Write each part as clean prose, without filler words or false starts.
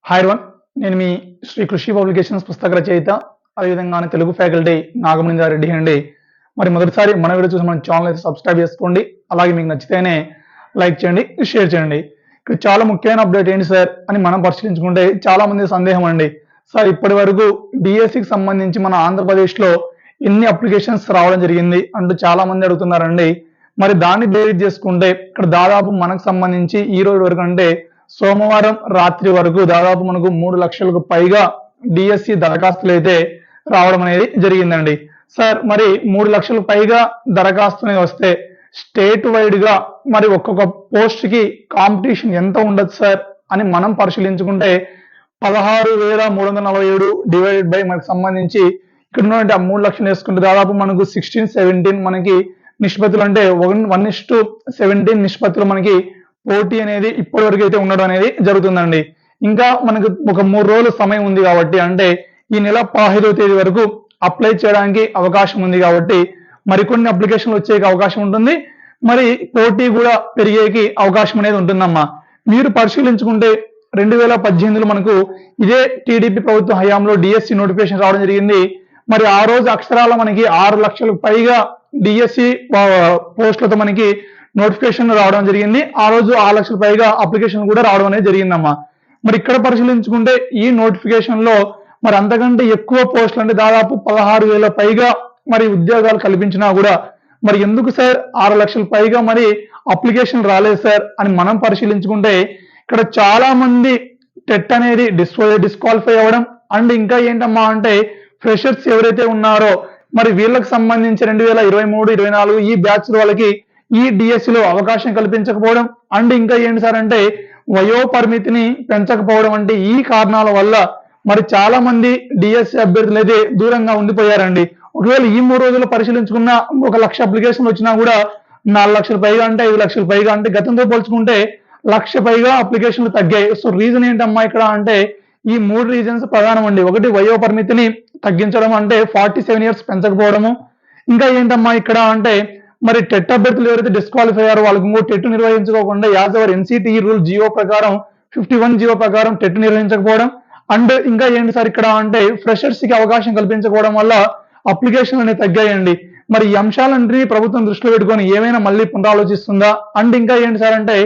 Hi one నేను మీ శ్రీ కృషి publications పుస్తక రచయిత అదేవిధంగానే తెలుగు ఫ్యాకల్టీ నాగమణిందారెడ్డి అండి. మరి మొదటిసారి మన వీడియో చూసి మన ఛానల్ అయితే సబ్స్క్రైబ్ చేసుకోండి. అలాగే మీకు నచ్చితేనే లైక్ చేయండి, షేర్ చేయండి. ఇక్కడ చాలా ముఖ్యమైన అప్డేట్ ఏంటి సార్ అని మనం పరిశీలించుకుంటే చాలా మంది సందేహం అండి. సార్ ఇప్పటి వరకు డిఎస్సికి సంబంధించి మన ఆంధ్రప్రదేశ్లో ఎన్ని అప్లికేషన్స్ రావడం జరిగింది అంటూ చాలా మంది అడుగుతున్నారండి. మరి దాన్ని బేరీజ్ చేసుకుంటే ఇక్కడ దాదాపు మనకు సంబంధించి ఈ రోజు వరకు అంటే సోమవారం రాత్రి వరకు దాదాపు మనకు 3 లక్షలకు పైగా డిఎస్సి దరఖాస్తులు అయితే రావడం అనేది జరిగిందండి. సార్ మరి 3 లక్షలకు పైగా దరఖాస్తులు వస్తే స్టేట్ వైడ్ గా మరి ఒక్కొక్క పోస్ట్ కి కాంపిటీషన్ ఎంత ఉండదు సార్ అని మనం పరిశీలించుకుంటే 16,347 డివైడెడ్ బై మనకు సంబంధించి ఇక్కడ ఉన్నటువంటి ఆ 3 లక్షలు వేసుకుంటే దాదాపు మనకు 16-17 మనకి నిష్పత్తులు అంటే 1:17 నిష్పత్తులు మనకి పోటీ అనేది ఇప్పటి వరకు అయితే ఉండడం అనేది జరుగుతుందండి. ఇంకా మనకు ఒక 3 రోజుల సమయం ఉంది కాబట్టి అంటే ఈ నెల 15వ తేదీ వరకు అప్లై చేయడానికి అవకాశం ఉంది కాబట్టి మరికొన్ని అప్లికేషన్లు వచ్చే అవకాశం ఉంటుంది. మరి పోటీ కూడా పెరిగేకి అవకాశం అనేది ఉంటుందమ్మా. మీరు పరిశీలించుకుంటే 2018లో మనకు ఇదే టీడీపీ ప్రభుత్వం హయాంలో డిఎస్సి నోటిఫికేషన్ రావడం జరిగింది. మరి ఆ రోజు అక్షరాల మనకి 6 లక్షలకు పైగా డిఎస్సి పోస్టులతో మనకి నోటిఫికేషన్ రావడం జరిగింది. ఆ రోజు 6 లక్షల పైగా అప్లికేషన్ కూడా రావడం అనేది జరిగిందమ్మా. మరి ఇక్కడ పరిశీలించుకుంటే ఈ నోటిఫికేషన్ లో మరి అంతకంటే ఎక్కువ పోస్టులు అంటే దాదాపు 16,000 పైగా మరి ఉద్యోగాలు కల్పించినా కూడా మరి ఎందుకు సార్ 6 లక్షల పైగా మరి అప్లికేషన్ రాలేదు సార్ అని మనం పరిశీలించుకుంటే ఇక్కడ చాలా మంది టెట్ అనేది డిస్క్వాలిఫై అవ్వడం అండ్ ఇంకా ఏంటమ్మా అంటే ఫ్రెషర్స్ ఎవరైతే ఉన్నారో మరి వీళ్ళకి సంబంధించి 2023-24 ఈ బ్యాచ్ వాళ్ళకి ఈ డిఎస్సిలో అవకాశం కల్పించకపోవడం అండ్ ఇంకా ఏంటి సార్ అంటే వయో పరిమితిని పెంచకపోవడం అంటే ఈ కారణాల వల్ల మరి చాలా మంది డిఎస్సి అభ్యర్థులు అయితే దూరంగా ఉండిపోయారండి. ఒకవేళ ఈ 3 రోజులు పరిశీలించుకున్న 1 లక్ష అప్లికేషన్లు వచ్చినా కూడా 4 లక్షల పైగా అంటే 5 లక్షల పైగా అంటే గతంతో పోల్చుకుంటే 1 లక్ష పైగా అప్లికేషన్లు తగ్గాయి. సో రీజన్ ఏంటమ్మా ఇక్కడ అంటే ఈ 3 రీజన్స్ ప్రధానం అండి. ఒకటి వయో పరిమితిని తగ్గించడం అంటే 47 ఇయర్స్ పెంచకపోవడము. ఇంకా ఏంటమ్మా ఇక్కడ అంటే మరి టెట్ అభ్యర్థులు ఎవరైతే డిస్క్వాలిఫై అయ్యారో వాళ్ళకి ఇంకో టెట్ నిర్వహించుకోకుండా as our NCTE rule GO ప్రకారం 51 జియో ప్రకారం టెట్ నిర్వహించకపోవడం అండ్ ఇంకా ఏంటి సార్ ఇక్కడ అంటే ఫ్రెషర్స్ కి అవకాశం కల్పించకపోవడం వల్ల అప్లికేషన్లు అనేవి తగ్గాయండి. మరి ఈ అంశాలన్నీ ప్రభుత్వం దృష్టిలో పెట్టుకొని ఏమైనా మళ్ళీ పునరాలోచిస్తుందా అండ్ ఇంకా ఏంటి సార్ అంటే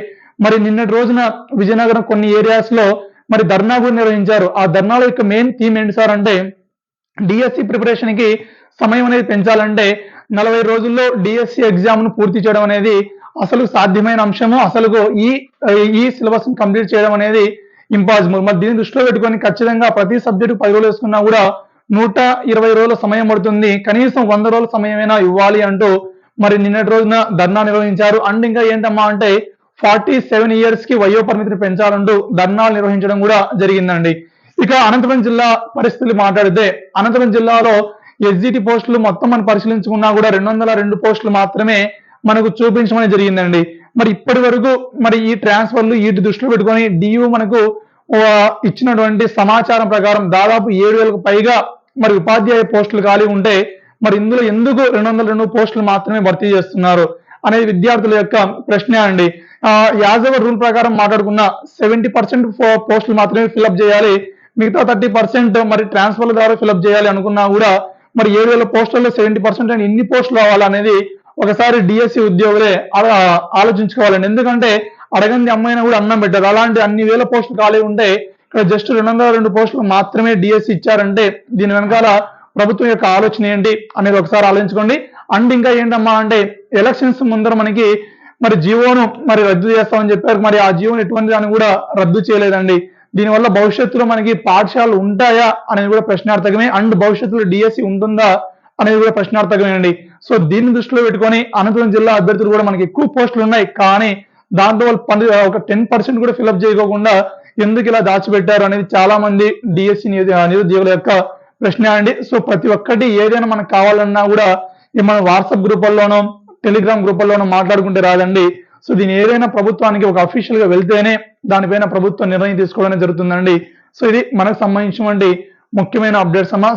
మరి నిన్నటి రోజున విజయనగరం కొన్ని ఏరియాస్ లో మరి ధర్నా కూడా నిర్వహించారు. ఆ ధర్నాల యొక్క మెయిన్ థీమ్ ఏంటి సార్ అంటే డిఎస్సి ప్రిపరేషన్ కి సమయం అనేది పెంచాలంటే 40 రోజుల్లో డిఎస్సి ఎగ్జామ్ ను పూర్తి చేయడం అనేది అసలు సాధ్యమైన అంశము. అసలు ఈ సిలబస్ ని కంప్లీట్ చేయడం అనేది ఇంపాసిబుల్. మరి దీన్ని దృష్టిలో పెట్టుకొని ఖచ్చితంగా ప్రతి సబ్జెక్టు 10 రోజులు వేసుకున్నా కూడా 120 రోజుల సమయం పడుతుంది. కనీసం 100 రోజుల సమయమైనా ఇవ్వాలి అంటూ మరి నిన్నటి రోజున ధర్నా నిర్వహించారు. అండ్ ఇంకా ఏంటమ్మా అంటే 47 ఇయర్స్ కి వయో పరిమితిని పెంచాలంటూ ధర్నాలు నిర్వహించడం కూడా జరిగిందండి. ఇక అనంతపురం జిల్లా పరిస్థితులు మాట్లాడితే అనంతపురం జిల్లాలో ఎస్జిటి పోస్టులు మొత్తం మనం పరిశీలించుకున్నా కూడా 202 పోస్టులు మాత్రమే మనకు చూపించమని జరిగిందండి. మరి ఇప్పటి వరకు మరి ఈ ట్రాన్స్ఫర్లు వీటి దృష్టిలో పెట్టుకొని డియు మనకు ఇచ్చినటువంటి సమాచారం ప్రకారం దాదాపు 7,000కు పైగా మరి ఉపాధ్యాయ పోస్టులు ఖాళీ ఉంటే మరి ఇందులో ఎందుకు 202 పోస్టులు మాత్రమే భర్తీ చేస్తున్నారు అనేది విద్యార్థుల యొక్క ప్రశ్న అండి. యాజ్ అవర్ రూల్ ప్రకారం మాట్లాడుకున్న 70% పోస్టులు మాత్రమే ఫిల్అప్ చేయాలి, మిగతా 30% మరి ట్రాన్స్ఫర్ల ద్వారా ఫిల్అప్ చేయాలి అనుకున్నా కూడా మరి 7,000 పోస్టుల్లో 70% అని ఎన్ని పోస్టులు రావాలనేది ఒకసారి డిఎస్సి ఉద్యోగులే ఆలోచించుకోవాలండి. ఎందుకంటే అడగంది అమ్మాయినా కూడా అన్నం పెట్టారు. అలాంటి అన్ని వేల పోస్టులు ఖాళీ ఉంటే ఇక్కడ జస్ట్ 202 పోస్టులు మాత్రమే డిఎస్సి ఇచ్చారంటే దీని వెనకాల ప్రభుత్వం యొక్క ఆలోచన ఏంటి అనేది ఒకసారి ఆలోచించుకోండి. అండ్ ఇంకా ఏంటమ్మా అంటే ఎలక్షన్స్ ముందర మనకి మరి జియోను మరి రద్దు చేస్తామని చెప్పారు. మరి ఆ జియోను ఎటువంటి దాన్ని కూడా రద్దు చేయలేదండి. దీనివల్ల భవిష్యత్తులో మనకి పాఠశాలలు ఉంటాయా అనేది కూడా ప్రశ్నార్థకమే అండ్ భవిష్యత్తులో డిఎస్సి ఉంటుందా అనేది కూడా ప్రశ్నార్థకమే అండి. సో దీన్ని దృష్టిలో పెట్టుకొని అనంతపురం జిల్లా అభ్యర్థులు కూడా మనకి ఎక్కువ పోస్టులు ఉన్నాయి కానీ దాంట్లో వాళ్ళు ఒక 10% కూడా ఫిల్అప్ చేయకోకుండా ఎందుకు ఇలా దాచిపెట్టారు అనేది చాలా మంది డిఎస్సి నిరుద్యోగుల యొక్క ప్రశ్న అండి. సో ప్రతి ఒక్కటి ఏదైనా మనకు కావాలన్నా కూడా మన వాట్సాప్ గ్రూపుల్లోనో టెలిగ్రామ్ గ్రూపుల్లోనో మాట్లాడుకుంటే రాదండి. సో దీని ఏదైనా ప్రభుత్వానికి ఒక అఫీషియల్ గా వెళ్తేనే దానిపైన ప్రభుత్వం నిర్ణయం తీసుకోవడం జరుగుతుందండి. సో ఇది మనకు సంబంధించినటువంటి ముఖ్యమైన అప్డేట్స్ అమ్మా.